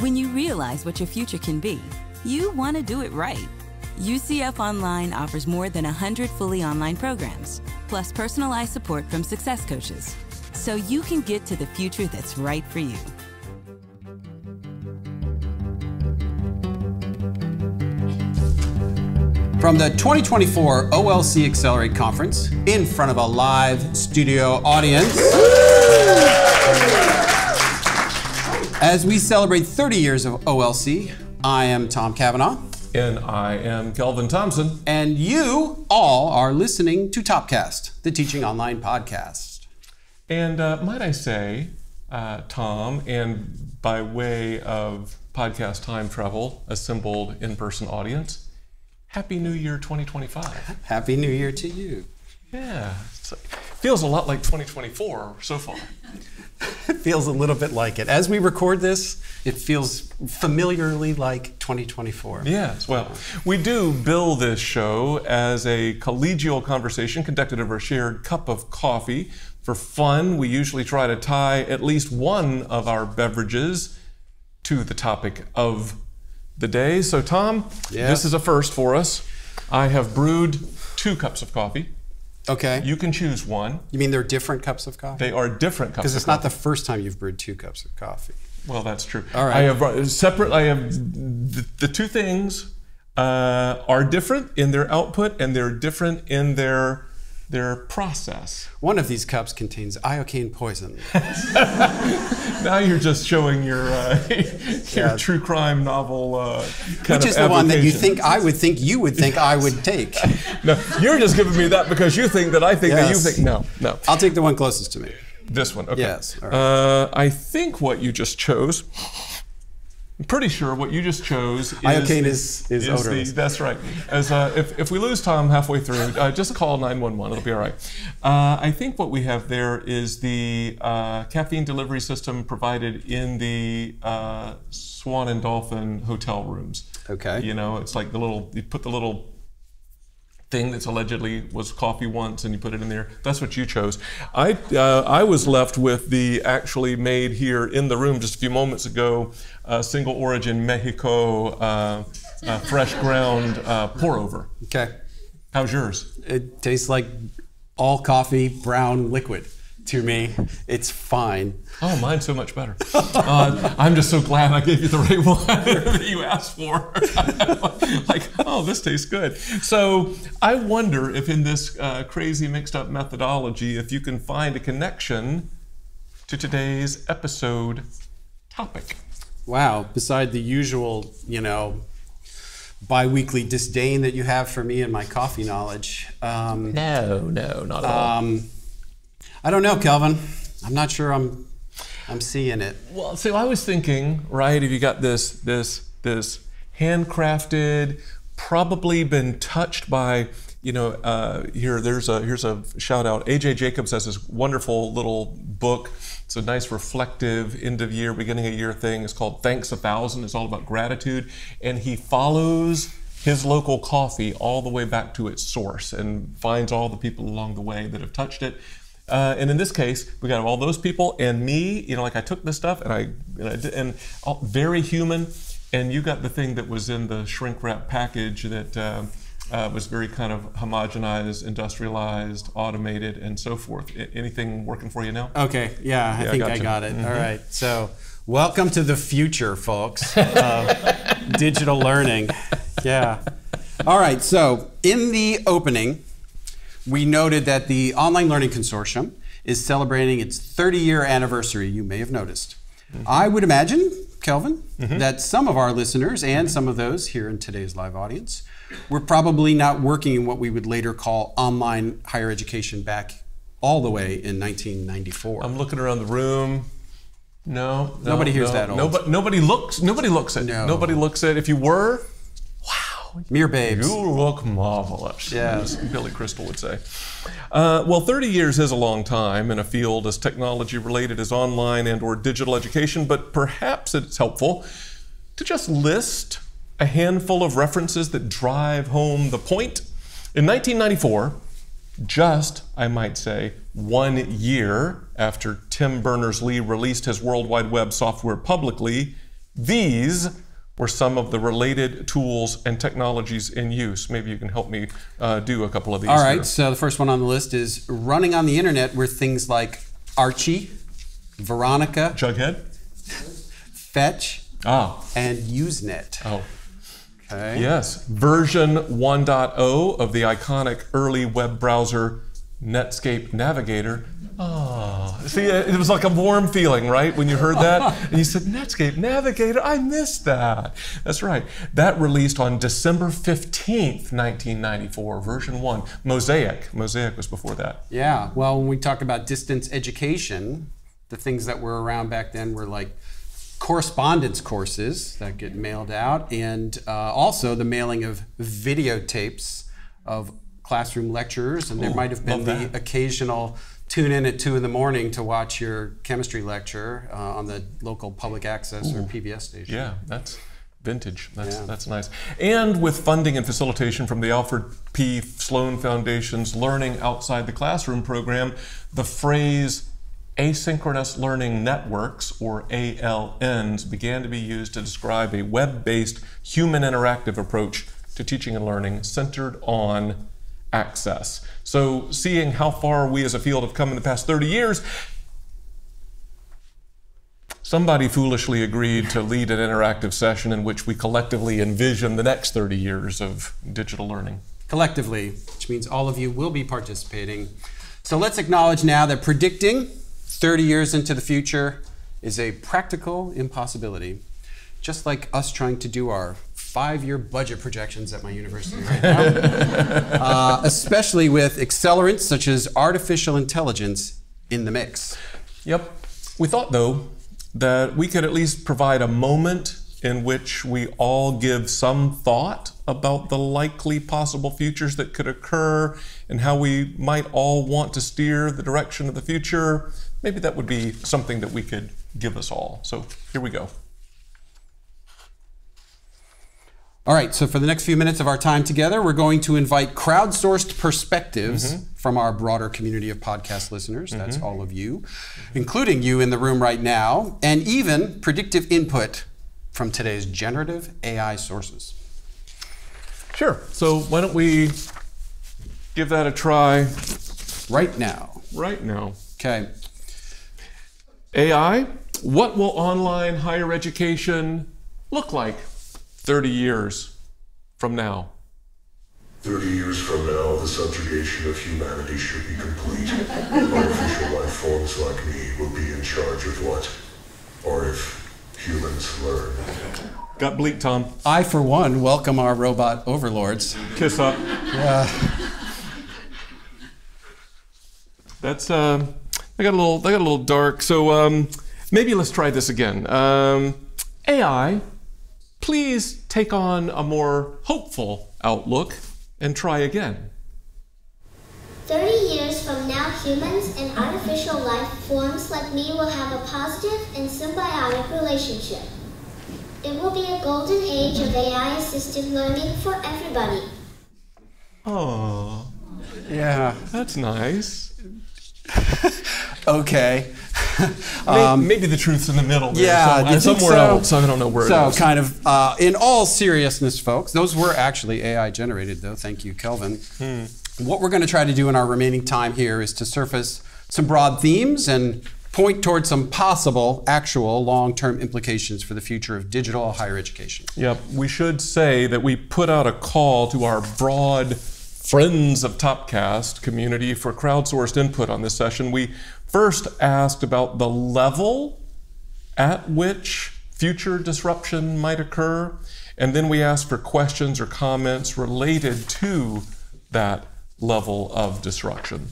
When you realize what your future can be, you want to do it right. UCF Online offers more than 100 fully online programs, plus personalized support from success coaches, so you can get to the future that's right for you. From the 2024 OLC Accelerate Conference, in front of a live studio audience, as we celebrate 30 years of OLC, I am Tom Cavanaugh. And I am Kelvin Thompson. And you all are listening to Topcast, the teaching online podcast. And might I say, Tom, and by way of podcast time travel, assembled in-person audience, Happy New Year 2025. Happy New Year to you. Yeah, feels a lot like 2024 so far. It feels a little bit like it. As we record this, it feels familiarly like 2024. Yes, well, we do bill this show as a collegial conversation conducted over a shared cup of coffee. For fun, we usually try to tie at least one of our beverages to the topic of the day. So, Tom, This is a first for us. I have brewed 2 cups of coffee. Okay. You can choose one. You mean they're different cups of coffee? They are different cups of coffee. Because it's not the first time you've brewed 2 cups of coffee. Well, that's true. All right. I have the 2 things are different in their output and they're different in their process. One of these cups contains iocane poison. Now you're just showing your true crime novel Which is the one that you think I would think you would think I would take. No, you're just giving me that because you think that I think that you think. No. I'll take the one closest to me. This one, okay. Yes. All right. I think what you just chose, I'm pretty sure what you just chose is... Iocane is odorless. That's right. As if we lose Tom halfway through, just call 911, it'll be all right. I think what we have there is the caffeine delivery system provided in the Swan and Dolphin hotel rooms. Okay. You know, it's like you put the little thing that's allegedly was coffee once and you put it in there. That's what you chose. I was left with the actually made here in the room just a few moments ago, single origin Mexico fresh ground pour over. Okay. How's yours? It tastes like all coffee brown liquid to me. It's fine. Oh, mine's so much better. I'm just so glad I gave you the right one that you asked for. Like, oh, this tastes good. So I wonder if in this crazy mixed up methodology, if you can find a connection to today's episode topic. Wow, beside the usual, bi-weekly disdain that you have for me and my coffee knowledge. No, not at all. I don't know, Kelvin. I'm not sure I'm seeing it. Well, so I was thinking, right, if you got this handcrafted, probably been touched by, here's a shout out. A.J. Jacobs has this wonderful little book. It's a nice reflective end of year, beginning of year thing. It's called Thanks 1,000. It's all about gratitude. And he follows his local coffee all the way back to its source and finds all the people along the way that have touched it. And in this case, we got all those people and me, like I took this stuff and I did, and all, very human. And you got the thing that was in the shrink wrap package that was very kind of homogenized, industrialized, automated, and so forth. Anything working for you now? Okay, yeah, I think I got it. Mm-hmm. All right, so welcome to the future, folks, of digital learning. Yeah. All right, so in the opening, we noted that the Online Learning Consortium is celebrating its 30-year anniversary, you may have noticed. Mm-hmm. I would imagine, Kelvin, that some of our listeners and some of those here in today's live audience were probably not working in what we would later call online higher education back all the way in 1994. I'm looking around the room. No, nobody hears that old. Nobody looks it. No. Nobody looks it. If you were, wow. Mere babes. You look marvelous, yes. as Billy Crystal would say. Well, 30 years is a long time in a field as technology related as online and or digital education, but perhaps it's helpful to just list a handful of references that drive home the point. In 1994, just, I might say, 1 year after Tim Berners-Lee released his World Wide Web software publicly, These were some of the related tools and technologies in use. Maybe you can help me do a couple of these. All right, here. so the first one on the list is running on the internet were things like Archie, Veronica, Jughead, Fetch, and Usenet. Oh. Okay. Yes, version 1.0 of the iconic early web browser Netscape Navigator. Oh, see, it was like a warm feeling, right, when you heard that? And you said, Netscape Navigator, I missed that. That's right. That released on December 15th, 1994, version 1. Mosaic was before that. Yeah, well, when we talk about distance education, the things that were around back then were like correspondence courses that get mailed out, and also the mailing of videotapes of classroom lectures, and there might have been the occasional tune in at 2 in the morning to watch your chemistry lecture on the local public access or PBS station. Yeah, that's vintage. That's nice. And with funding and facilitation from the Alfred P. Sloan Foundation's Learning Outside the Classroom program, the phrase asynchronous learning networks, or ALNs, began to be used to describe a web-based human interactive approach to teaching and learning centered on access. So seeing how far we as a field have come in the past 30 years, somebody foolishly agreed to lead an interactive session in which we collectively envision the next 30 years of digital learning. Collectively, which means all of you will be participating. So let's acknowledge now that predicting 30 years into the future is a practical impossibility, just like us trying to do our 5-year budget projections at my university right now, especially with accelerants such as artificial intelligence in the mix. Yep. We thought, though, that we could at least provide a moment in which we all give some thought about the likely possible futures that could occur and how we might all want to steer the direction of the future. Maybe that would be something that we could give us all. So here we go. All right, so for the next few minutes of our time together, we're going to invite crowdsourced perspectives from our broader community of podcast listeners. That's all of you, including you in the room right now, and even predictive input from today's generative AI sources. Sure. So why don't we give that a try right now? Right now. Okay. AI, what will online higher education look like 30 years from now? 30 years from now, the subjugation of humanity should be complete. Artificial life forms like me will be in charge of what? Or if humans learn. Got bleak, Tom. I, for one, welcome our robot overlords. Kiss up. Yeah. That's, they got a little dark. So maybe let's try this again. AI, please take on a more hopeful outlook and try again. 30 years from now, humans and artificial life forms like me will have a positive and symbiotic relationship. It will be a golden age of AI-assisted learning for everybody. Oh, Yeah. that's nice. Okay. Maybe the truth's in the middle there. Yeah, somewhere else. I don't know where it is. So kind of, in all seriousness, folks, those were actually AI generated, though. Thank you, Kelvin. What we're going to try to do in our remaining time here is to surface some broad themes and point towards some possible, actual, long-term implications for the future of digital higher education. Yep, we should say that we put out a call to our broad Friends of Topcast community for crowdsourced input on this session. We first asked about the level at which future disruption might occur, and then we asked for questions or comments related to that level of disruption.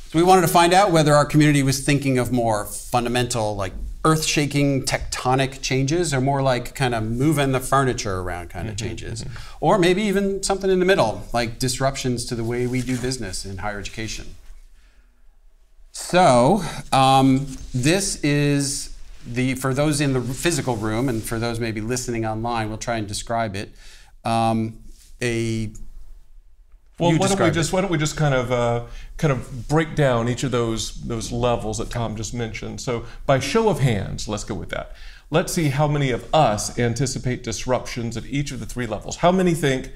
So we wanted to find out whether our community was thinking of more fundamental, like earth-shaking tectonic changes, or more like kind of moving the furniture around kind of changes. Or maybe even something in the middle, like disruptions to the way we do business in higher education. So this is for those in the physical room, and for those maybe listening online, we'll try and describe it. Well, why don't we just kind of break down each of those levels that Tom just mentioned. So by show of hands, let's go with that. let's see how many of us anticipate disruptions at each of the 3 levels. How many think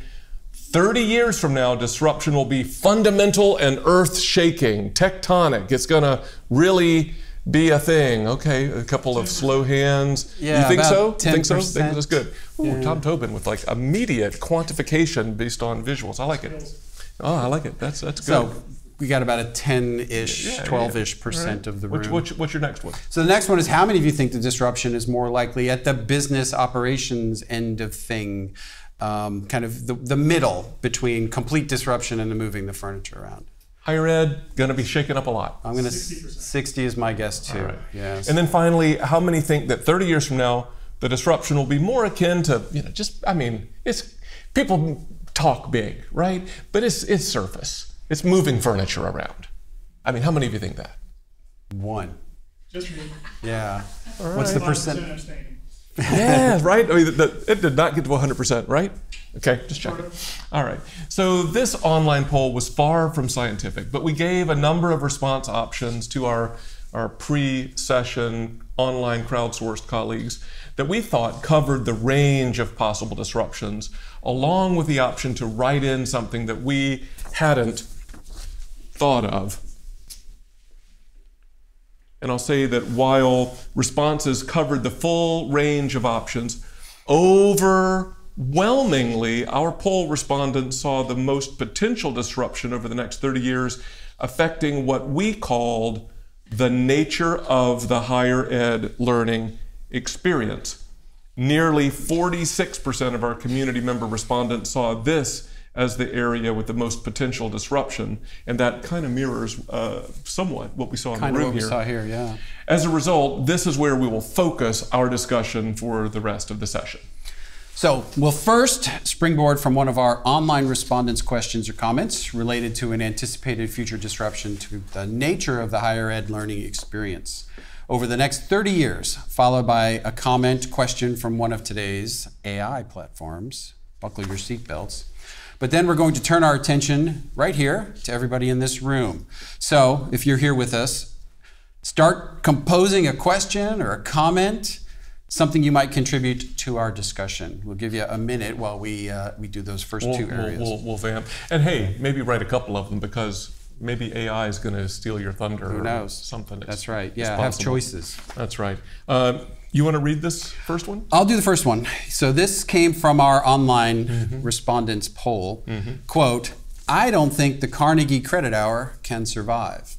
30 years from now, disruption will be fundamental and earth-shaking, tectonic? It's going to really be a thing. Okay, a couple of slow hands. Yeah, you think so? 10%. Think so? Think that's good. Ooh, Tom Tobin with like immediate quantification based on visuals. I like it. Oh, I like it. That's good. So we got about a 10-ish, 12-ish% of the room. What's your next one? So the next one is, how many of you think the disruption is more likely at the business operations end of thing, kind of the middle between complete disruption and moving the furniture around? Higher ed, going to be shaken up a lot. I'm going to 60 is my guess too. Right. Yes. And then finally, how many think that 30 years from now, the disruption will be more akin to, it's people talk big, right? But it's surface. It's moving furniture around. I mean, how many of you think that? 1. Just me. Yeah. Right. What's the 5% percent? abstaining. Yeah, right? I mean, it did not get to 100%, right? Okay, just checking. All right. So this online poll was far from scientific, but we gave a number of response options to our pre-session online crowdsourced colleagues that we thought covered the range of possible disruptions, along with the option to write in something that we hadn't thought of. And I'll say that while responses covered the full range of options, overwhelmingly, our poll respondents saw the most potential disruption over the next 30 years affecting what we called the nature of the higher ed learning experience. Nearly 46% of our community member respondents saw this as the area with the most potential disruption, and that kind of mirrors somewhat what we saw in the room here. Kind of what we saw here, yeah. As a result, this is where we will focus our discussion for the rest of the session. So we'll first springboard from one of our online respondents' questions or comments related to an anticipated future disruption to the nature of the higher ed learning experience over the next 30 years, followed by a comment question from one of today's AI platforms. Buckle your seatbelts. But then we're going to turn our attention right here to everybody in this room. So if you're here with us, start composing a question or a comment, something you might contribute to our discussion. We'll give you a minute while we do those first 2 areas. We'll vamp. And hey, maybe write a couple of them, because maybe AI is going to steal your thunder. Who knows? Or something. That's right. Yeah, have choices. That's right. You want to read this first one? I'll do the first one. So this came from our online respondents poll. Quote, I don't think the Carnegie Credit Hour can survive.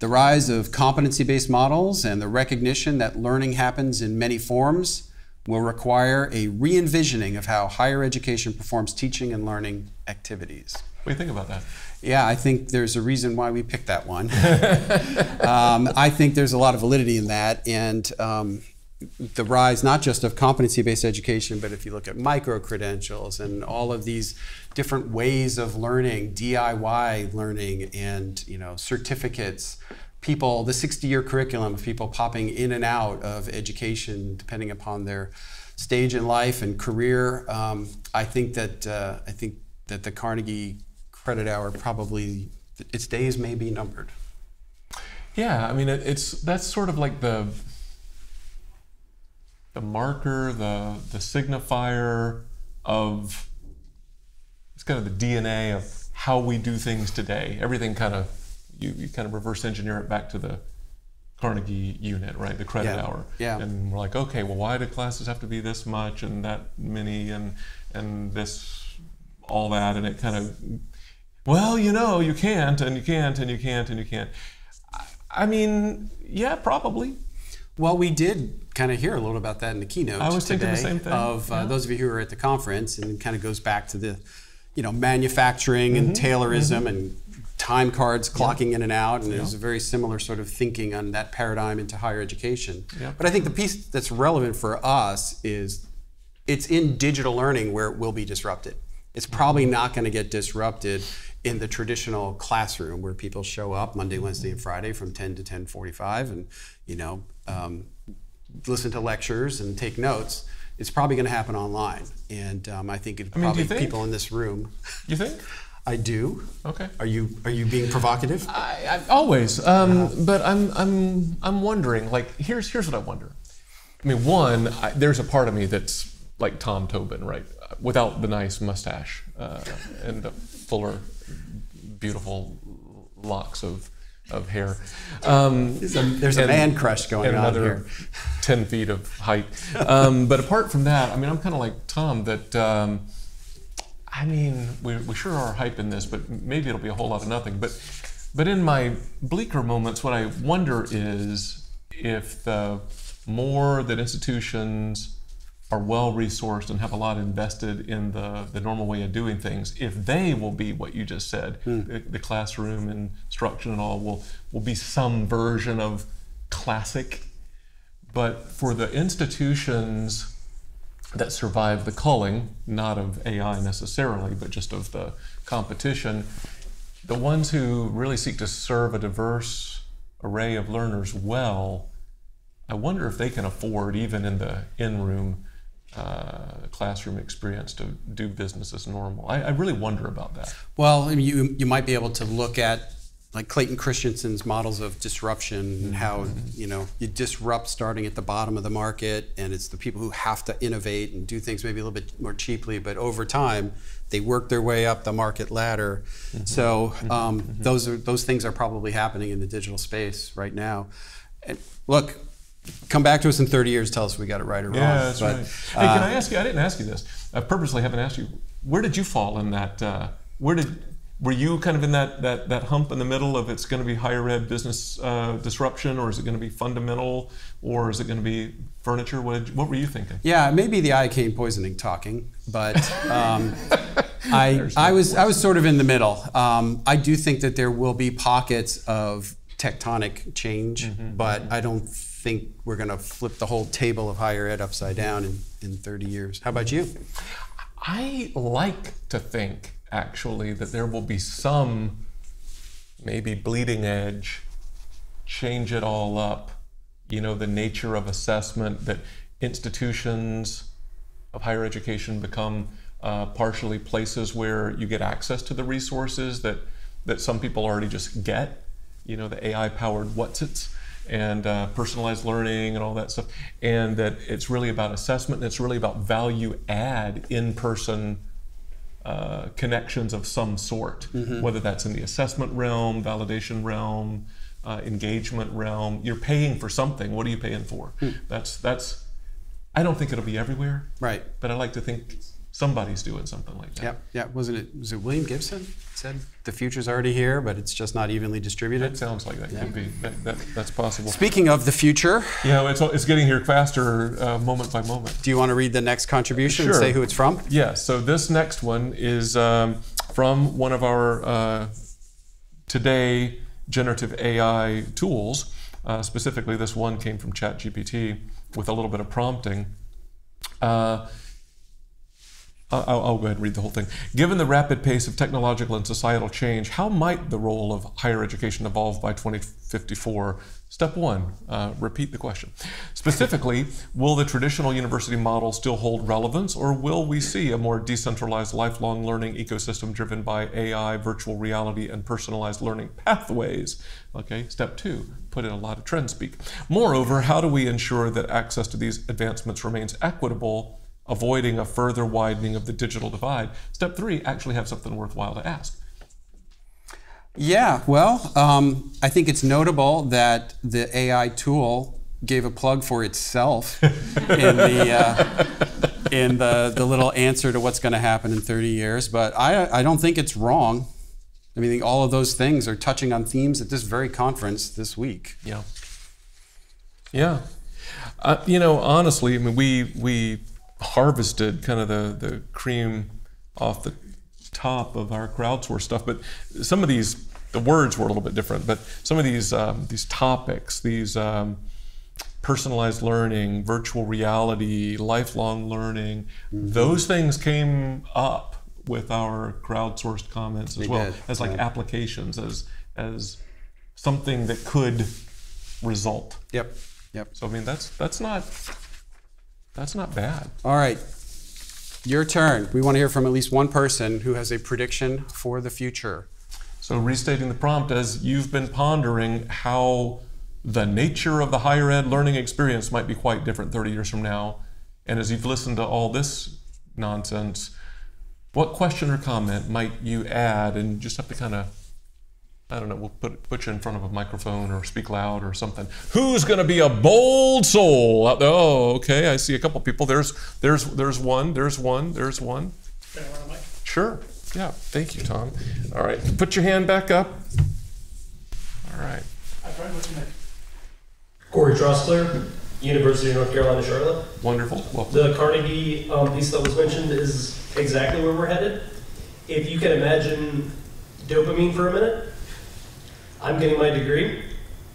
The rise of competency-based models and the recognition that learning happens in many forms will require a re-envisioning of how higher education performs teaching and learning activities. What do you think about that? Yeah, I think there's a reason why we picked that one. I think there's a lot of validity in that, and the rise not just of competency-based education, but if you look at micro-credentials and all of these different ways of learning, DIY learning, and certificates, people, the 60-year curriculum of people popping in and out of education depending upon their stage in life and career. I think that the Carnegie Credit Hour probably, its days may be numbered. Yeah, I mean that's sort of like the marker, the signifier of, it's kind of the DNA of how we do things today. Everything kind of, you kind of reverse engineer it back to the Carnegie unit, right? The credit hour. Yeah. And we're like, okay, well, why do classes have to be this much and that many and this, all that, and it kind of, well, you can't, and you can't, and you can't, and you can't. I mean, yeah, probably. Well, we did kind of hear a little about that in the keynote. I was today thinking the same thing. Of those of you who were at the conference, and it kind of goes back to the, manufacturing and Taylorism and time cards clocking in and out, and there's a very similar sort of thinking on that paradigm into higher education. But I think the piece that's relevant for us is it's in digital learning where it will be disrupted. It's probably not going to get disrupted in the traditional classroom where people show up Monday, Wednesday, and Friday from 10 to 10:45 and, listen to lectures and take notes. It's probably going to happen online. And I think it's probably people in this room. You think? I do. Okay. Are you being provocative? I always. But I'm wondering, like, here's what I wonder. I mean, one, there's a part of me that's like Tom Tobin, right? Without the nice mustache and the fuller, beautiful locks of hair. There's a man crush going on here. Another 10 feet of height. But apart from that, I mean, I'm kind of like Tom that, I mean, we sure are hyping this, but maybe it'll be a whole lot of nothing. But in my bleaker moments, what I wonder is if the more that institutions are well-resourced and have a lot invested in the normal way of doing things, if they will be what you just said, the classroom instruction and all will be some version of classic. But for the institutions that survive the culling, not of AI necessarily, but just of the competition, the ones who really seek to serve a diverse array of learners well, I wonder if they can afford, even in the in-room classroom experience, to do business as normal. I really wonder about that. Well, you might be able to look at like Clayton Christensen's models of disruption and how you disrupt starting at the bottom of the market, and it's the people who have to innovate and do things maybe a little bit more cheaply, but over time they work their way up the market ladder. So those things are probably happening in the digital space right now. And look, come back to us in 30 years, tell us we got it right or wrong. Yeah, that's right. Hey, can I ask you, I didn't ask you this. I purposely haven't asked you, where did you fall in that, were you kind of in that hump in the middle of it's going to be higher ed business disruption, or is it going to be fundamental, or is it going to be furniture? What were you thinking? Yeah, maybe the iocane poisoning talking, but I was sort of in the middle. I do think that there will be pockets of tectonic change, but I don't think we're going to flip the whole table of higher ed upside down in 30 years. How about you? I like to think, actually, that there will be some maybe bleeding edge, change it all up, the nature of assessment, that institutions of higher education become partially places where you get access to the resources that some people already just get, the AI-powered what's-its and personalized learning and all that stuff, and that it's really about assessment and it's really about value add in-person connections of some sort, whether that's in the assessment realm, validation realm, engagement realm. You're paying for something. What are you paying for? That's. I don't think it'll be everywhere, right? But I like to think somebody's doing something like that. Yeah. Was it William Gibson said the future's already here, but it's just not evenly distributed? That sounds like that could be. That's possible. Speaking of the future, it's getting here faster, moment by moment. Do you want to read the next contribution Sure. and say who it's from? Yeah. So this next one is from one of our today generative AI tools. Specifically, this one came from ChatGPT with a little bit of prompting. I'll go ahead and read the whole thing. Given the rapid pace of technological and societal change, how might the role of higher education evolve by 2054? Step one, repeat the question. Specifically, will the traditional university model still hold relevance, or will we see a more decentralized lifelong learning ecosystem driven by AI, virtual reality, and personalized learning pathways? Okay, step two, put in a lot of trend speak. Moreover, how do we ensure that access to these advancements remains equitable, avoiding a further widening of the digital divide? Step three, actually have something worthwhile to ask. Yeah, well, I think it's notable that the AI tool gave a plug for itself in the little answer to what's going to happen in 30 years. But I don't think it's wrong. I mean, all of those things are touching on themes at this very conference this week. Yeah. Honestly, I mean, we harvested kind of the cream off the top of our crowdsourced stuff, but some of these, the words were a little bit different, but some of these topics, these personalized learning, virtual reality, lifelong learning, those things came up with our crowdsourced comments as well, as like applications, as something that could result. Yep. So I mean, that's not bad. All right, your turn. We want to hear from at least one person who has a prediction for the future. So restating the prompt, as you've been pondering how the nature of the higher ed learning experience might be quite different 30 years from now. And as you've listened to all this nonsense, what question or comment might you add? And you just have to kind of, I don't know, we'll put you in front of a microphone or speak loud or something. Who's going to be a bold soul out there? Oh, okay, I see a couple people. There's one. Sure. Yeah. Thank you, Tom. All right. Put your hand back up. All right. Corey Trostler, University of North Carolina, Charlotte. Wonderful. Welcome. The Carnegie piece that was mentioned is exactly where we're headed. If you can imagine dopamine for a minute, I'm getting my degree.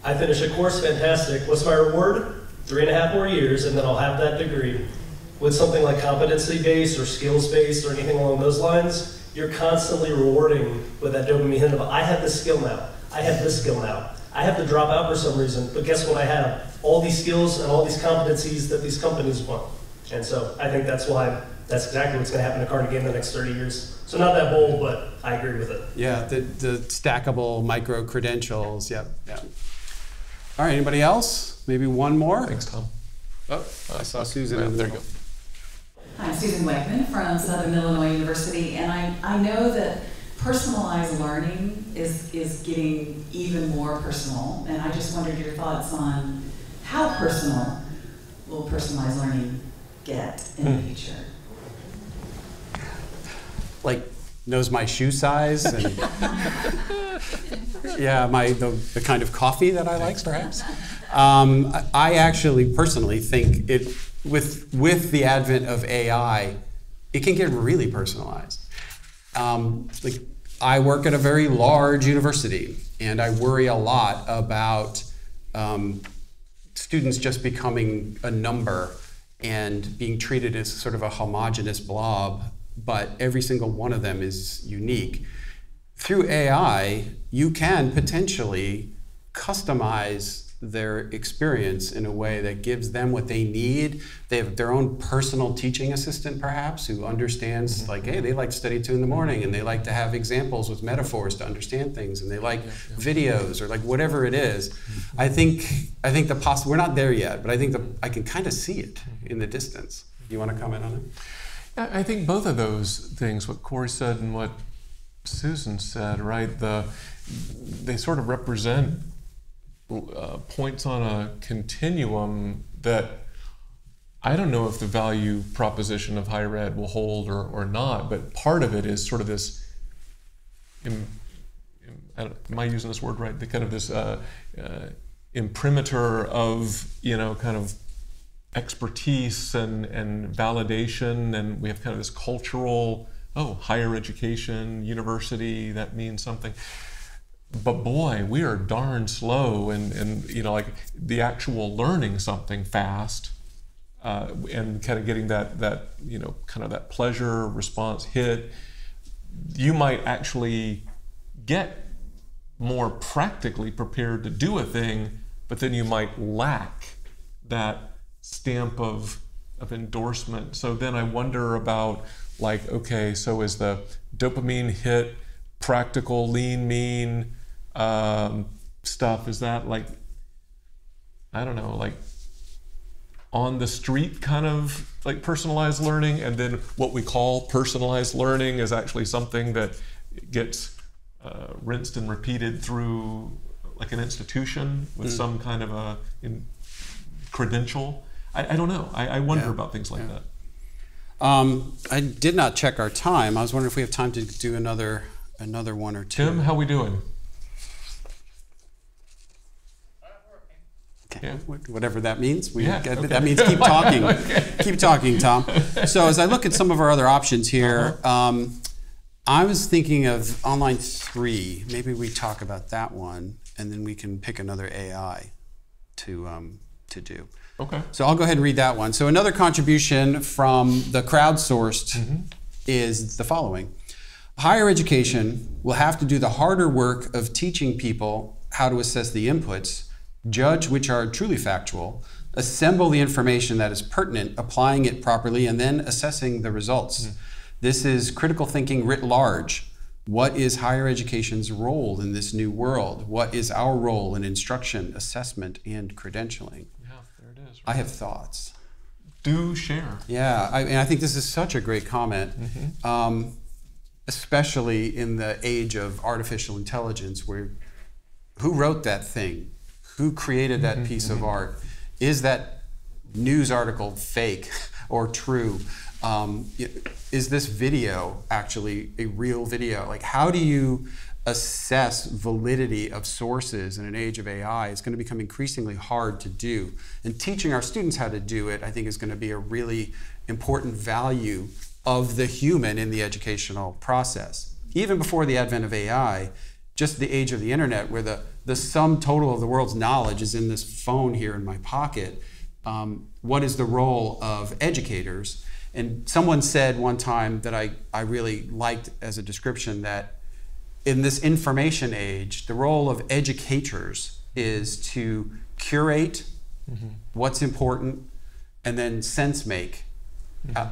I finish a course, fantastic. What's my reward? 3.5 more years, and then I'll have that degree. With something like competency-based or skills-based or anything along those lines, you're constantly rewarding with that dopamine hit of, I have this skill now. I have this skill now. I have to drop out for some reason, but guess what I have? All these skills and all these competencies that these companies want. And so I think that's exactly what's going to happen to Carnegie in the next 30 years. So not that bold, but I agree with it. Yeah, the stackable micro credentials. Yep. All right, anybody else? Maybe one more? Thanks, Tom. Oh, I saw Susan. There you go. I'm Susan Wakeman from Southern Illinois University, and I know that personalized learning is getting even more personal, and I just wondered your thoughts on how personal will personalized learning get in the future? Like, knows my shoe size and yeah, the kind of coffee that I like, perhaps. I actually personally think it with the advent of AI, it can get really personalized. Like, I work at a very large university, and I worry a lot about students just becoming a number and being treated as sort of a homogeneous blob, but every single one of them is unique. Through AI, you can potentially customize their experience in a way that gives them what they need. They have their own personal teaching assistant, perhaps, who understands, like, hey, they like to study 2 in the morning, and they like to have examples with metaphors to understand things, and they like videos, or like whatever it is. I think we're not there yet, but I think I can kind of see it in the distance. You want to comment on it? I think both of those things, what Corey said and what Susan said, right? They sort of represent points on a continuum that I don't know if the value proposition of higher ed will hold or not, but part of it is sort of this, am I using this word right? The kind of this imprimatur of, kind of expertise and validation, and we have kind of this cultural, higher education, university, that means something. But boy, we are darn slow and like the actual learning something fast and kind of getting that kind of that pleasure response hit. You might actually get more practically prepared to do a thing, but then you might lack that stamp of endorsement. So then I wonder about, like, okay, so is the dopamine hit practical, lean, mean stuff, is that like, I don't know, like on the street kind of like personalized learning, and then what we call personalized learning is actually something that gets rinsed and repeated through like an institution with some kind of a credential. I don't know. I wonder about things like that. I did not check our time. I was wondering if we have time to do another one or two. Tim, how we doing? Okay. Yeah. Whatever that means. Okay. That means keep talking. Okay. Keep talking, Tom. So as I look at some of our other options here, I was thinking of Online 3. Maybe we talk about that one, and then we can pick another AI to do. Okay. So I'll go ahead and read that one. So another contribution from the crowdsourced is the following. Higher education will have to do the harder work of teaching people how to assess the inputs, judge which are truly factual, assemble the information that is pertinent, applying it properly, and then assessing the results. This is critical thinking writ large. What is higher education's role in this new world? What is our role in instruction, assessment, and credentialing? Yeah, there it is. Right? I have thoughts. Do share. Yeah, and I think this is such a great comment, especially in the age of artificial intelligence, where who wrote that thing? Who created that piece of art? Is that news article fake or true? Is this video actually a real video? Like, how do you assess validity of sources in an age of AI? It's going to become increasingly hard to do. And teaching our students how to do it, I think, is going to be a really important value of the human in the educational process. Even before the advent of AI, just the age of the internet, where the sum total of the world's knowledge is in this phone here in my pocket, what is the role of educators? And someone said one time that I really liked as a description, that in this information age, the role of educators is to curate what's important and then sense make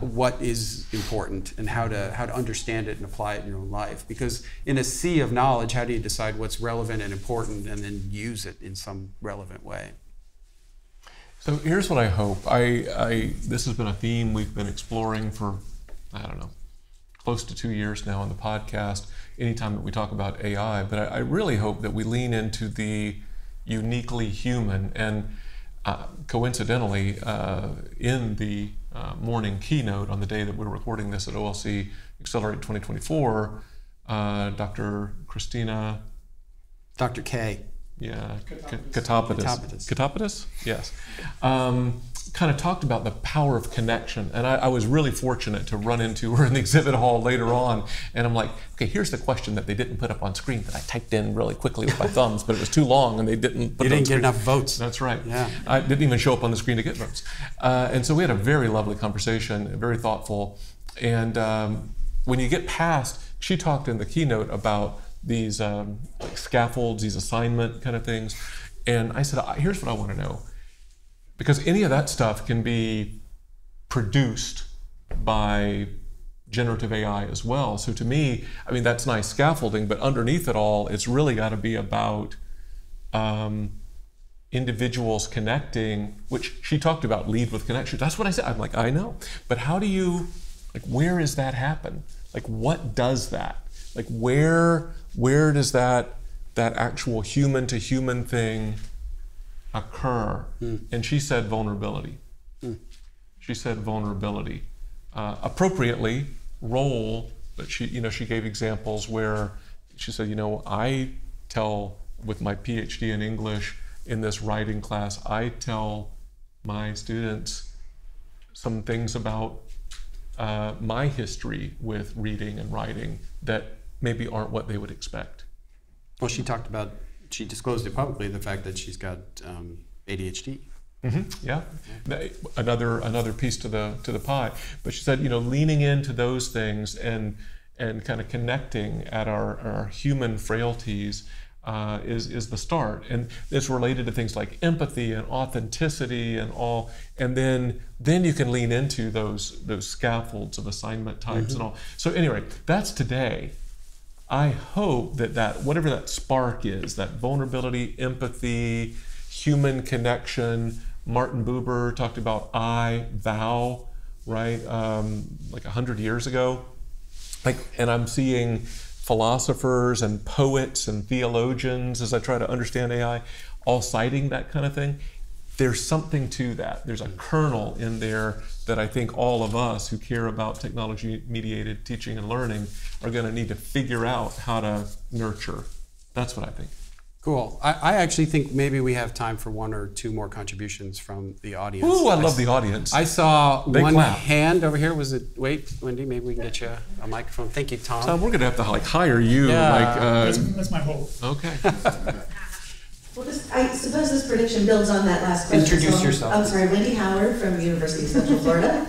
what is important and how to understand it and apply it in your own life. Because in a sea of knowledge, how do you decide what's relevant and important and then use it in some relevant way? So here's what I hope. This has been a theme we've been exploring for, I don't know, close to 2 years now on the podcast, anytime that we talk about AI. But I really hope that we lean into the uniquely human. And coincidentally, in the morning keynote on the day that we're recording this at OLC Accelerate 2024, Dr. Christina... Dr. K. Yeah, Katopoulos, yes. Kind of talked about the power of connection. And I was really fortunate to run into her in the exhibit hall later on. And I'm like, okay, here's the question that they didn't put up on screen that I typed in really quickly with my thumbs, but it was too long and they didn't put it on screen. You didn't get enough votes. That's right. Yeah. I didn't even show up on the screen to get votes. And so we had a very lovely conversation, very thoughtful. And when you get past, she talked in the keynote about these like scaffolds, these assignment kind of things. And I said, here's what I want to know. Because any of that stuff can be produced by generative AI as well. So to me, I mean, that's nice scaffolding, but underneath it all, it's really got to be about individuals connecting, which she talked about, lead with connection. That's what I said. I'm like, I know. But how do you, like, where does that happen? Like, what does that? Like, where does that actual human to human thing occur? And she said vulnerability. She said vulnerability. Appropriately, role, but she gave examples where she said, I tell, with my PhD in English in this writing class, I tell my students some things about my history with reading and writing that maybe aren't what they would expect. Well, she disclosed it publicly, the fact that she's got ADHD. Yeah, another piece to the pie. But she said, leaning into those things and kind of connecting at our human frailties is the start. And it's related to things like empathy and authenticity and all. And then you can lean into those scaffolds of assignment types and all. So anyway, that's today. I hope that whatever that spark is, that vulnerability, empathy, human connection. Martin Buber talked about I, thou, right? Like 100 years ago. And I'm seeing philosophers and poets and theologians, as I try to understand AI, all citing that kind of thing. There's something to that. There's a kernel in there that I think all of us who care about technology-mediated teaching and learning are going to need to figure out how to nurture. That's what I think. Cool. I actually think maybe we have time for one or two more contributions from the audience. Ooh, I love the audience. I saw one hand over here. Was it, wait, Wendy, maybe we can get you a microphone. Thank you, Tom. Tom, we're going to have to hire you. Yeah. That's my hope. Okay. Well, I suppose this prediction builds on that last question. Introduce yourself. I'm sorry, Wendy Howard from the University of Central Florida.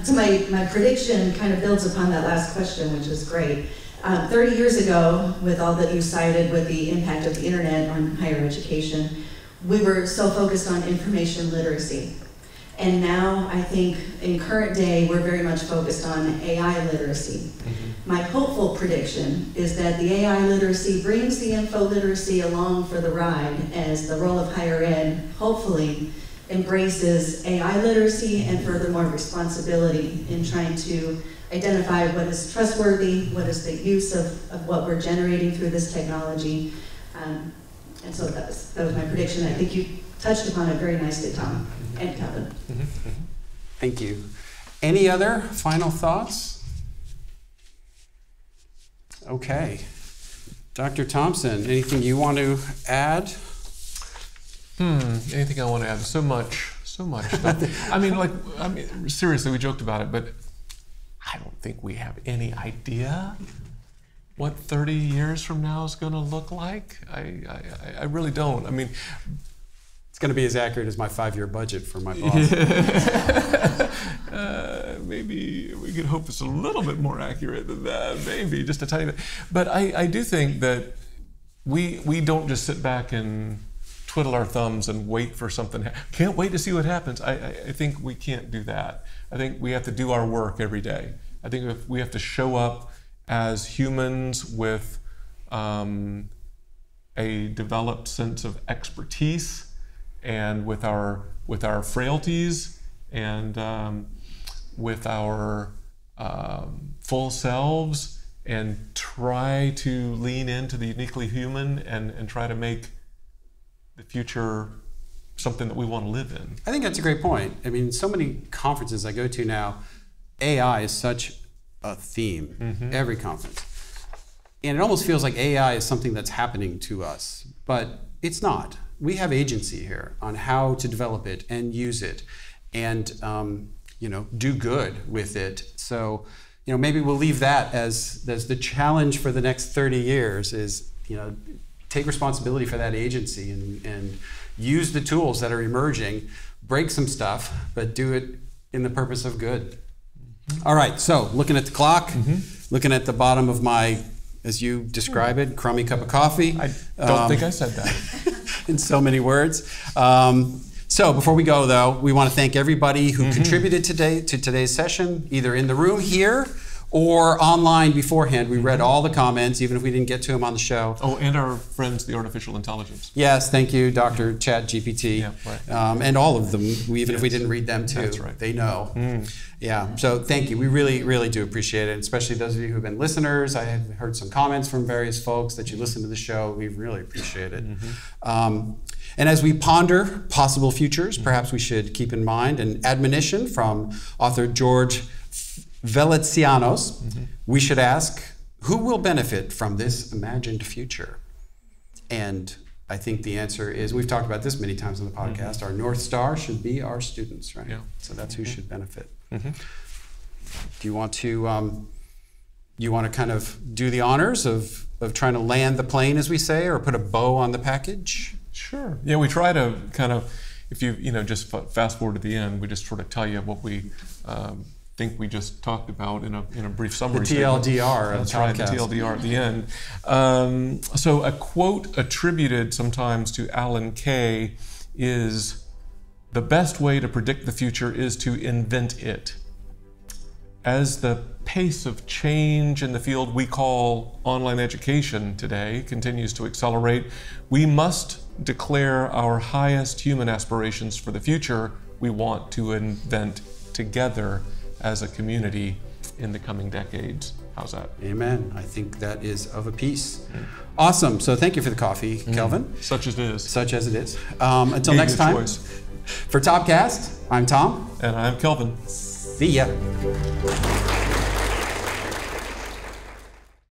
So my prediction kind of builds upon that last question, which is great. 30 years ago, with all that you cited with the impact of the internet on higher education, we were so focused on information literacy. And now I think in current day, we're very much focused on AI literacy. My hopeful prediction is that the AI literacy brings the info literacy along for the ride as the role of higher ed hopefully embraces AI literacy and furthermore responsibility in trying to identify what is trustworthy, what is the use of what we're generating through this technology. And so that was my prediction. I think you touched upon it very nicely, Tom and Kevin. Thank you. Any other final thoughts? Okay. Dr. Thompson, anything you want to add? Anything I want to add? So much stuff. I mean, seriously, we joked about it, but I don't think we have any idea what 30 years from now is going to look like. I really don't. I mean, it's going to be as accurate as my 5-year budget for my boss. Maybe we could hope it's a little bit more accurate than that, maybe just a tiny bit. But I do think that we don't just sit back and twiddle our thumbs and wait for something. Can't wait to see what happens. I think we can't do that. I think we have to do our work every day. I think we have to show up as humans with a developed sense of expertise and with our frailties and with our full selves, and try to lean into the uniquely human and try to make the future something that we want to live in. I think that's a great point. I mean, so many conferences I go to now, AI is such a theme, every conference. And it almost feels like AI is something that's happening to us, but it's not. We have agency here on how to develop it and use it and do good with it. So, maybe we'll leave that as the challenge for the next 30 years is, take responsibility for that agency and use the tools that are emerging, break some stuff, but do it in the purpose of good. All right, so looking at the clock, looking at the bottom of my, as you describe it, crummy cup of coffee. I don't think I said that. In so many words. So before we go, though, we want to thank everybody who contributed today to today's session, either in the room here or online beforehand. We read all the comments, even if we didn't get to them on the show. Oh, and our friends, the artificial intelligence. Yes, thank you, Dr. ChatGPT. Yeah, right. And all of them, even if we didn't read them too. That's right. They know. Yeah, so thank you. We really, really do appreciate it, especially those of you who've been listeners. I have heard some comments from various folks that you listen to the show. We really appreciate it. And as we ponder possible futures, perhaps we should keep in mind an admonition from author George Veletsianos. We should ask, who will benefit from this imagined future? And I think the answer is, we've talked about this many times on the podcast, our North Star should be our students, right? Yeah. So that's who should benefit. Do you want to kind of do the honors of trying to land the plane, as we say, or put a bow on the package? Sure. Yeah, we try to kind of, if you just fast forward to the end, we just sort of tell you what we think we just talked about in a brief summary. The TLDR. That's right, the TLDR at the end. So a quote attributed sometimes to Alan Kay is, "The best way to predict the future is to invent it." As the pace of change in the field we call online education today continues to accelerate, we must declare our highest human aspirations for the future we want to invent together as a community in the coming decades. How's that? Amen. I think that is of a piece. Awesome. So thank you for the coffee, Kelvin. Such as it is. Such as it is. Until next time, for Topcast, I'm Tom. And I'm Kelvin. See ya.